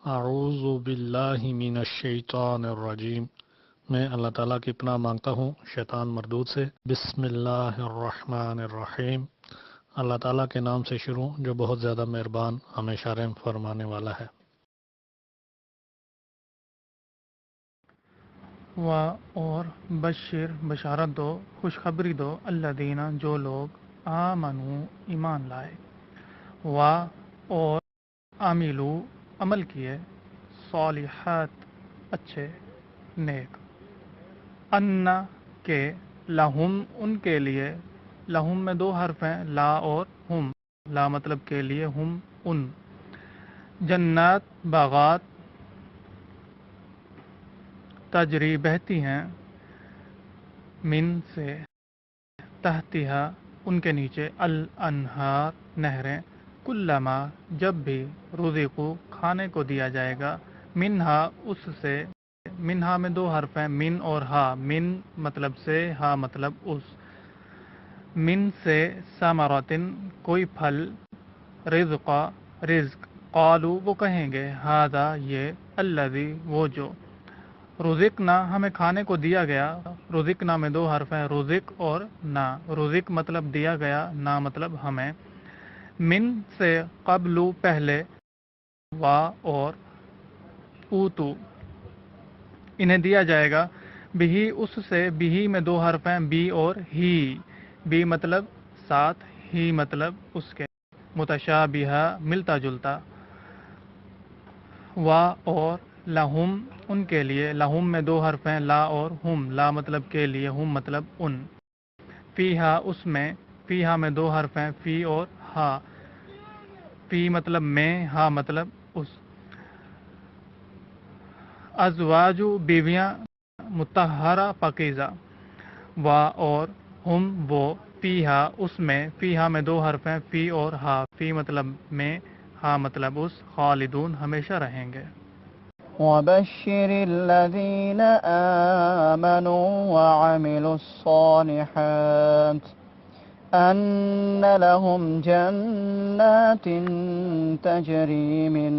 اعوذ باللہ من الشیطان الرجیم، میں اللہ تعالیٰ کی پناہ مانگتا ہوں شیطان مردود سے۔ بسم اللہ الرحمن الرحیم، اللہ تعالیٰ کے نام سے شروع جو بہت زیادہ مہربان ہمیشہ رحم فرمانے والا ہے۔ اور بشر بشارت دو، خوشخبری دو، الذین جو لوگ آمنو ایمان لائے، اور عاملو عمل کیے، صالحات اچھے نیک، ان کے لہم ان کے لیے، لہم میں 2 حرف ہیں، لا اور ہم، لا مطلب کے لیے، ہم ان، جنات باغات، تجری بہتی ہیں، من سے، تحتہا ان کے نیچے، الانہار نہریں، کلما جب بھی، رزقو کھانے کو دیا جائے گا، منہا اس سے، منہا میں 2 حرف ہیں، من اور ہا، من مطلب سے، ہا مطلب اس، من سے، ثمراتن کوئی پھل، رزقا رزق، قالو وہ کہیں گے، ہذا یہ، الذی وہ جو، رزقنا ہمیں کھانے کو دیا گیا، رزقنا میں 2 حرف ہیں، رزق اور نا، رزق مطلب دیا گیا، نا مطلب ہمیں، من سے، قبلو پہلے، وا اور، اوتو انہیں دیا جائے گا، بھی اس سے، بھی میں 2 حرف ہیں، بی اور ہی، بی مطلب ساتھ، ہی مطلب اس کے، متشابہہ ملتا جلتا، وا اور، لہم ان کے لیے، لہم میں 2 حرف ہیں، لا اور ہم، لا مطلب کے لیے، ہم مطلب ان، فیہا اس میں، فیہا میں 2 حرف ہیں، فی اور ہا، فی مطلب میں، ہا مطلب اس، ازواج بیویاں، مطہرہ پاکیزہ، وا اور، ہم وہ، فیہا اس میں، فیہا میں 2 حرف ہیں، فی اور ہا، فی مطلب میں، ہا مطلب اس، خالدون ہمیشہ رہیں گے۔ وبشر الذين آمنوا وعملوا الصالحات أن لهم جنات تجري من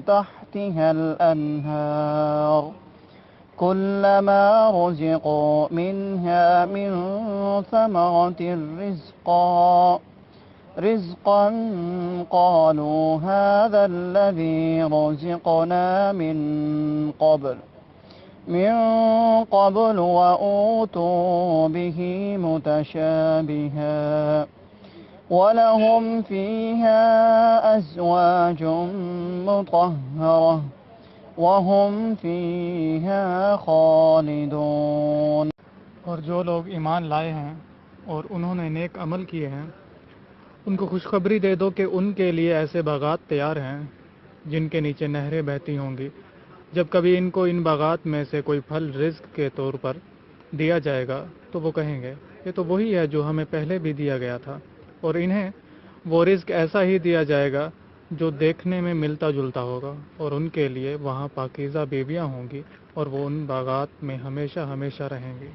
تحتها الأنهار كلما رزقوا منها من ثمرة رزقا قالوا هذا الذي رزقنا من قبل وأوتوا به متشابها ولهم فيها أزواج مطهرة وهم فيها خالدون۔ اور جو لوگ ایمان لائے ہیں اور انہوں نے نیک عمل کیے ہیں، ان کو خوشخبری دے دو کہ ان کے لیے ایسے باغات تیار ہیں جن کے نیچے نہریں بہتی ہوں گی۔ جب کبھی ان کو ان باغات میں سے کوئی پھل رزق کے طور پر دیا جائے گا تو وہ کہیں گے، یہ تو وہی ہے جو ہمیں پہلے بھی دیا گیا تھا، اور انہیں وہ رزق ایسا ہی دیا جائے گا جو دیکھنے میں ملتا جلتا ہوگا، اور ان کے لیے وہاں پاکیزہ بیویاں ہوں گی، اور وہ ان باغات میں ہمیشہ ہمیشہ رہیں گی۔